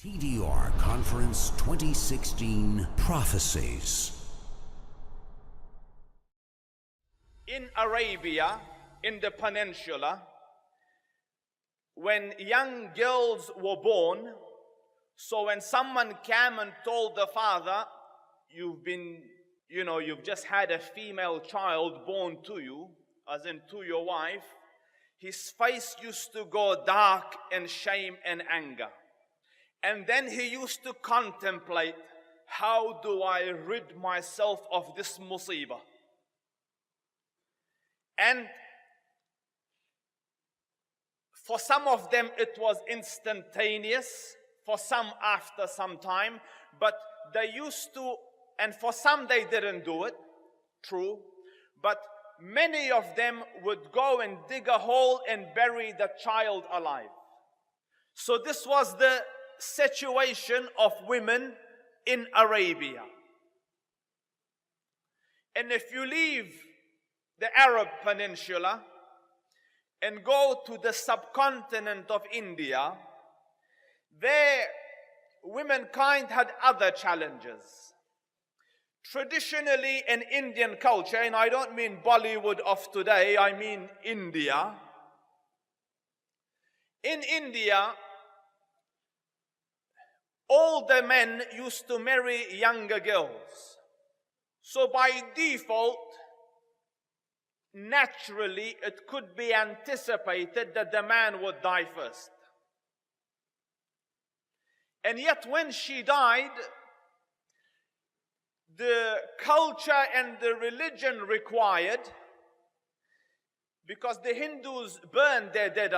TDR Conference 2016 Prophecies. In Arabia, in the peninsula, when young girls were born, so when someone came and told the father, you've just had a female child born to you, as in to your wife, his face used to go dark in shame and anger. And then he used to contemplate, how do I rid myself of this musibah? And for some of them it was instantaneous, for some after some time, but they used to, and for some they didn't do it, true, but many of them would go and dig a hole and bury the child alive. So this was the situation of women in Arabia. And if you leave the Arab Peninsula and go to the subcontinent of India, there womankind had other challenges. Traditionally in Indian culture, and I don't mean Bollywood of today, I mean India. In India, all the men used to marry younger girls. So by default, naturally, it could be anticipated that the man would die first. And yet when she died, the culture and the religion required, because the Hindus burn their dead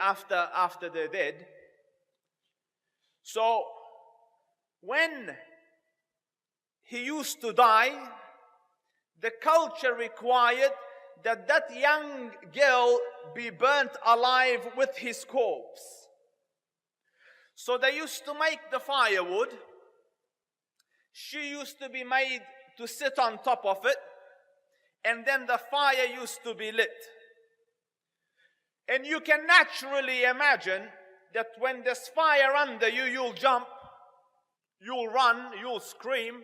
after they're dead. So when he used to die, the culture required that that young girl be burnt alive with his corpse. So they used to make the firewood. She used to be made to sit on top of it, and then the fire used to be lit. And you can naturally imagine that when there's fire under you, you'll jump, you'll run, you'll scream.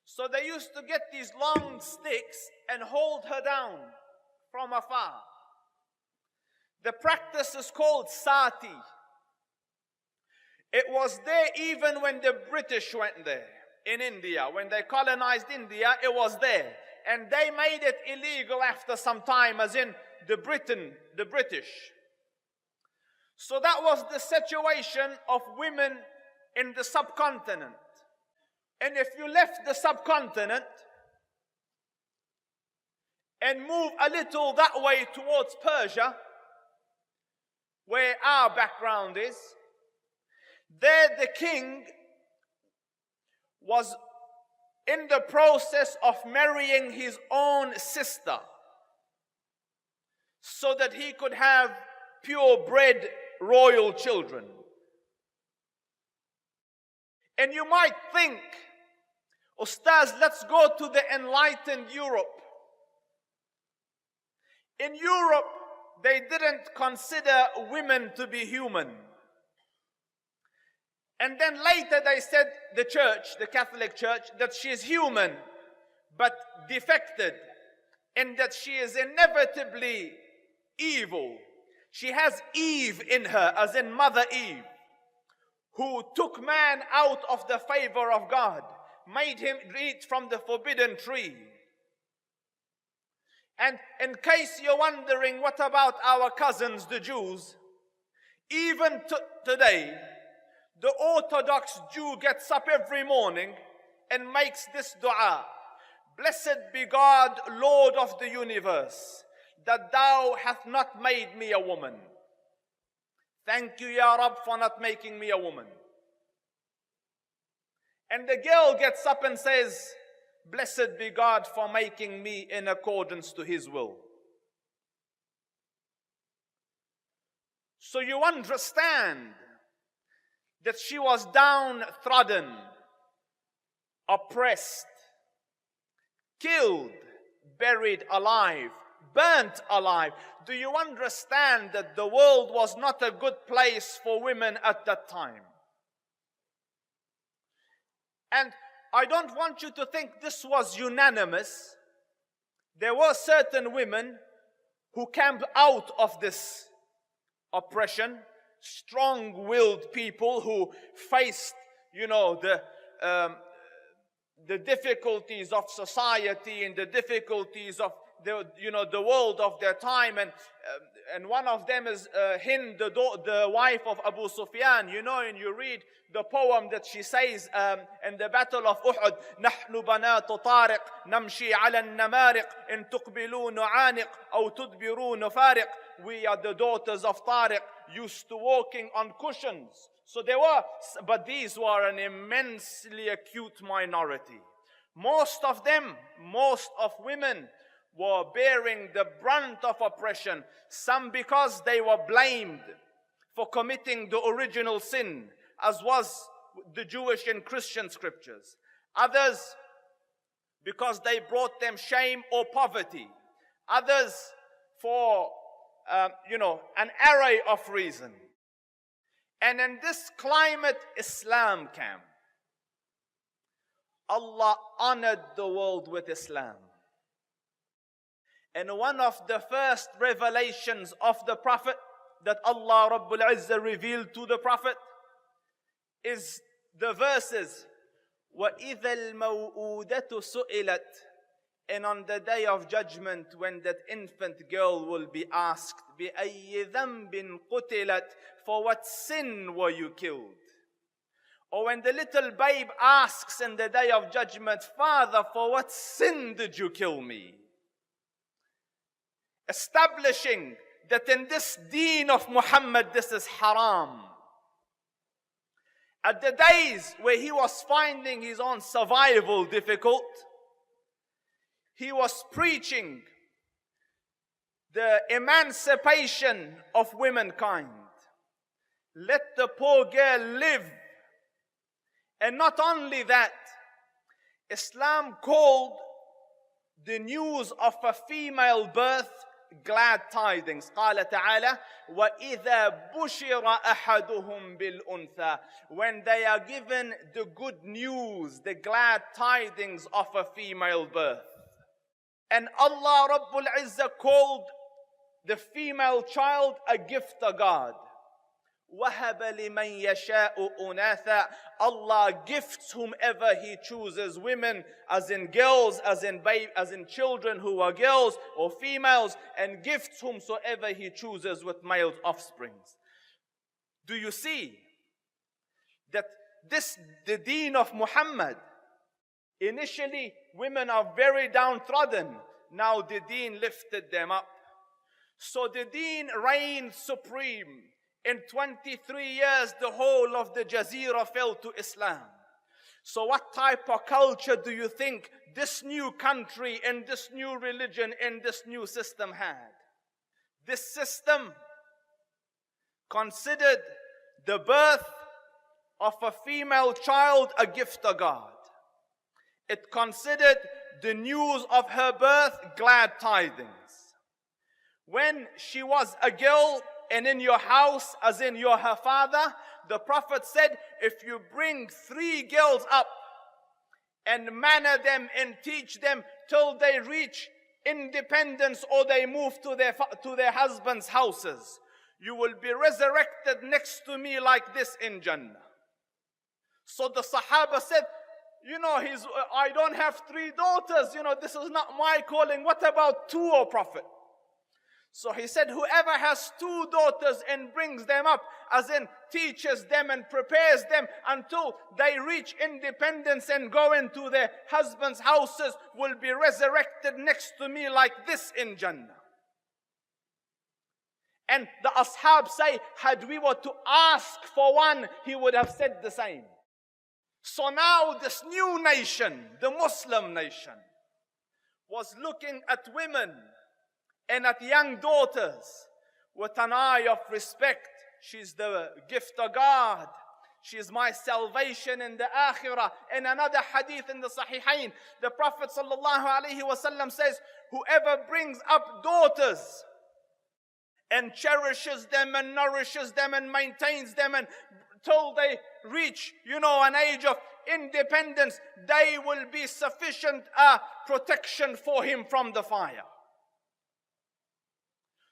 So they used to get these long sticks and hold her down from afar. The practice is called sati. It was there even when the British went there in India. When they colonized India, it was there. And they made it illegal after some time, as in the British. So that was the situation of women in the subcontinent. And if you left the subcontinent and move a little that way towards Persia, where our background is, there the king was in the process of marrying his own sister so that he could have purebred royal children. And you might think, Ustaz, let's go to the enlightened Europe. In Europe, they didn't consider women to be human. And then later they said, the church, the Catholic Church, that she is human, but defected, and that she is inevitably evil. She has Eve in her, as in Mother Eve, who took man out of the favor of God, made him eat from the forbidden tree. And in case you're wondering, what about our cousins, the Jews? Even today, the Orthodox Jew gets up every morning and makes this dua: Blessed be God, Lord of the universe, that thou hath not made me a woman. Thank you, Ya Rab, for not making me a woman. And the girl gets up and says, Blessed be God for making me in accordance to His will. So you understand that she was downtrodden, oppressed, killed, buried alive, burnt alive. Do you understand that the world was not a good place for women at that time? And I don't want you to think this was unanimous. There were certain women who came out of this oppression, strong-willed people who faced, the difficulties of society and the difficulties of the world of their time, and one of them is Hind, the wife of Abu Sufyan. And you read the poem that she says in the Battle of Uhud: نحن بنات طارق نمشي على النمارق إن تقبلوا نعانق أو تدبروا نفارق. We are the daughters of Tariq, used to walking on cushions. So but these were an immensely acute minority. Most of women were bearing the brunt of oppression, some because they were blamed for committing the original sin, as was the Jewish and Christian scriptures. Others because they brought them shame or poverty. Others for, an array of reasons. And in this climate, Islam came. Allah honored the world with Islam. And one of the first revelations of the Prophet that Allah Rabbul Izzah revealed to the Prophet is the verses, وَإِذَا الْمَوْءُودَةُ سُئِلَتْ. And on the day of judgment, when that infant girl will be asked, بِأَيِّ ذَنْبٍ قُتِلَتْ. For what sin were you killed? Or when the little babe asks in the day of judgment, Father, for what sin did you kill me? Establishing that in this deen of Muhammad, this is haram. At the days where he was finding his own survival difficult, he was preaching the emancipation of womankind. Let the poor girl live. And not only that, Islam called the news of a female birth glad tidings. قال تعالى وَإِذَا بُشِرَ أَحَدُهُمْ بِالْأُنْثَى. When they are given the good news, the glad tidings of a female birth. And Allah Rabbul Izzah called the female child a gift to God. وَهَبَ لِمَنْ يَشَاءُ أُنَاثًا. Allah gifts whomever He chooses, women as in girls, as in children who are girls or females, and gifts whomsoever He chooses with male offsprings. Do you see that the deen of Muhammad, initially women are very downtrodden, now the deen lifted them up. So the deen reigned supreme. In 23 years, the whole of the Jazeera fell to Islam. So what type of culture do you think this new country and this new religion and this new system had? This system considered the birth of a female child a gift to God. It considered the news of her birth glad tidings. When she was a girl, and in your house, as in her father, the Prophet said, if you bring 3 girls up and manner them and teach them till they reach independence or they move to their husbands' houses, you will be resurrected next to me like this in Jannah. So the Sahaba said, I don't have 3 daughters, this is not my calling. What about 2, O Prophet? So he said, whoever has 2 daughters and brings them up, as in teaches them and prepares them until they reach independence and go into their husbands' houses, will be resurrected next to me like this in Jannah. And the Ashab say, had we were to ask for one, he would have said the same. So now this new nation, the Muslim nation, was looking at women and at young daughters with an eye of respect. She's the gift of God. She is my salvation in the akhirah. In another hadith in the Sahihain, the Prophet ﷺ says, whoever brings up daughters and cherishes them and nourishes them and maintains them until they reach, an age of independence, they will be sufficient protection for him from the fire.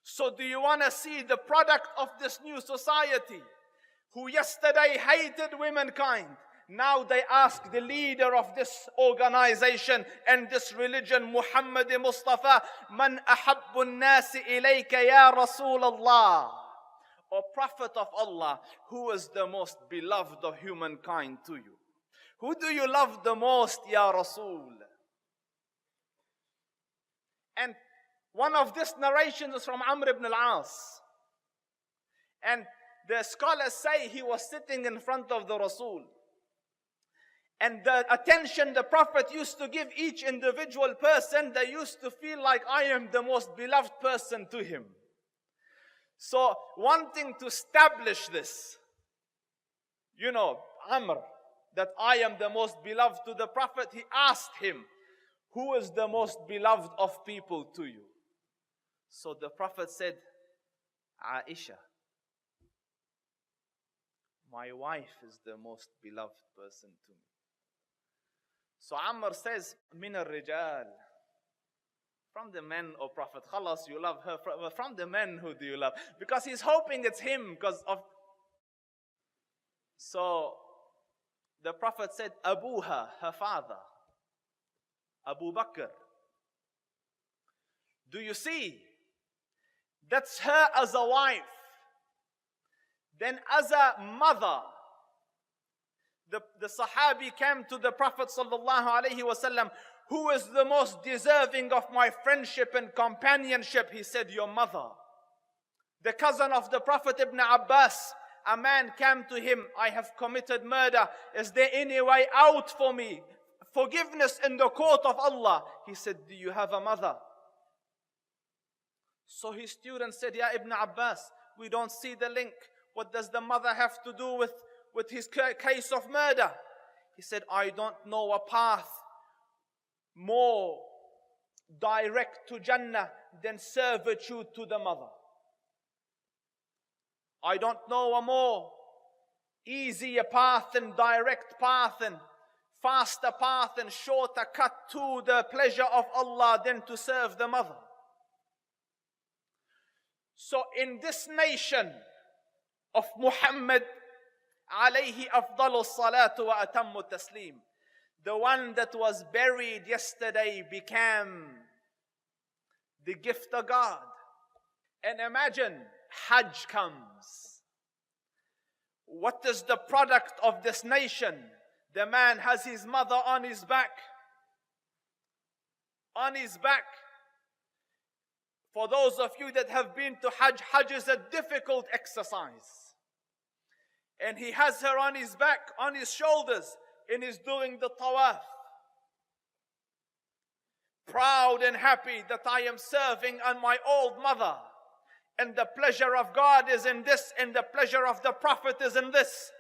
So do you want to see the product of this new society, who yesterday hated womankind? Now they ask the leader of this organization and this religion, Muhammad Mustafa, Man ahabbu an-nasi ilayka ya Rasul Allah, O Prophet of Allah, who is the most beloved of humankind to you? Who do you love the most, Ya Rasul? And one of these narrations is from Amr ibn al-As. And the scholars say he was sitting in front of the Rasul. And the attention the Prophet used to give each individual person, they used to feel like I am the most beloved person to him. So wanting to establish this, Amr, that I am the most beloved to the Prophet, he asked him, who is the most beloved of people to you? So the Prophet said, Aisha, my wife is the most beloved person to me. So Amr says, Min al-Rijal, from the men, O Prophet, khalas, you love her. From the men, who do you love? Because he's hoping it's him because of. So the Prophet said, Abuha, her father, Abu Bakr. Do you see? That's her as a wife. Then as a mother, the Sahabi came to the Prophet ﷺ, who is the most deserving of my friendship and companionship? He said, your mother. The cousin of the Prophet Ibn Abbas, a man came to him, I have committed murder. Is there any way out for me? Forgiveness in the court of Allah. He said, do you have a mother? So his student said, Ya Ibn Abbas, we don't see the link. What does the mother have to do with his case of murder? He said, I don't know a path more direct to Jannah than servitude to the mother. I don't know a more easier path and direct path and faster path and shorter cut to the pleasure of Allah than to serve the mother. So in this nation of Muhammad alayhi afdalu salatu wa atammu taslim, the one that was buried yesterday became the gift of God. And imagine Hajj comes. What is the product of this nation? The man has his mother on his back. On his back. For those of you that have been to Hajj, Hajj is a difficult exercise. And he has her on his back, on his shoulders, and is doing the tawaf. Proud and happy that I am serving on my old mother. And the pleasure of God is in this, and the pleasure of the Prophet is in this.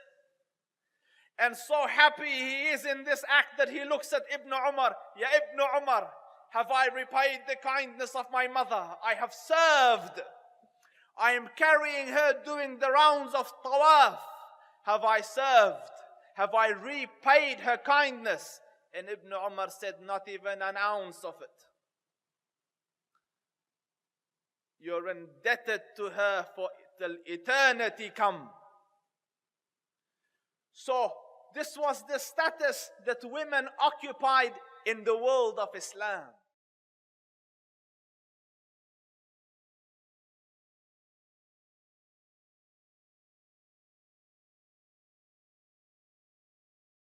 And so happy he is in this act that he looks at Ibn Umar. Ya Ibn Umar, have I repaid the kindness of my mother? I have served. I am carrying her doing the rounds of tawaf. Have I served? Have I repaid her kindness? And Ibn Umar said, not even an ounce of it. You're indebted to her for till eternity come. So this was the status that women occupied in the world of Islam.